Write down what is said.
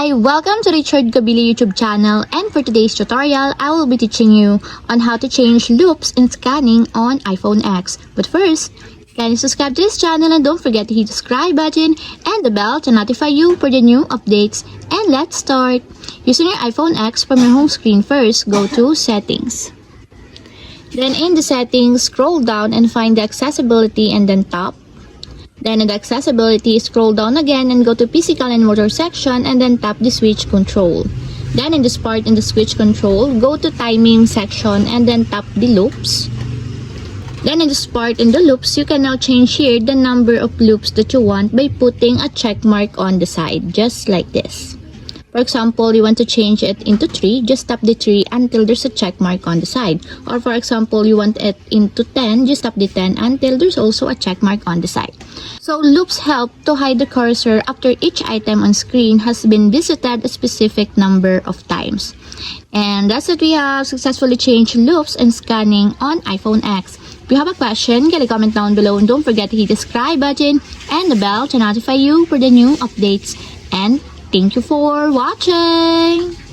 Hi! Welcome to Richard Gabili YouTube channel, and for today's tutorial, I will be teaching you on how to change loops in scanning on iPhone X. But first, kindly subscribe to this channel and don't forget to hit the subscribe button and the bell to notify you for the new updates. And let's start! Using your iPhone X from your home screen, first go to Settings. Then in the Settings, scroll down and find the Accessibility and then Tap. Then in the Accessibility, scroll down again and go to Physical and Motor section and then tap the Switch Control. Then in this part in the Switch Control, go to Timing section and then tap the Loops. Then in this part in the Loops, you can now change here the number of loops that you want by putting a check mark on the side, just like this. For example, you want to change it into 3, just tap the 3 until there's a check mark on the side. Or for example, you want it into 10, just tap the 10 until there's also a check mark on the side. So loops help to hide the cursor after each item on screen has been visited a specific number of times. And that's it, we have successfully changed loops and scanning on iPhone X. If you have a question, get a comment down below and don't forget to hit the subscribe button and the bell to notify you for the new updates. And thank you for watching!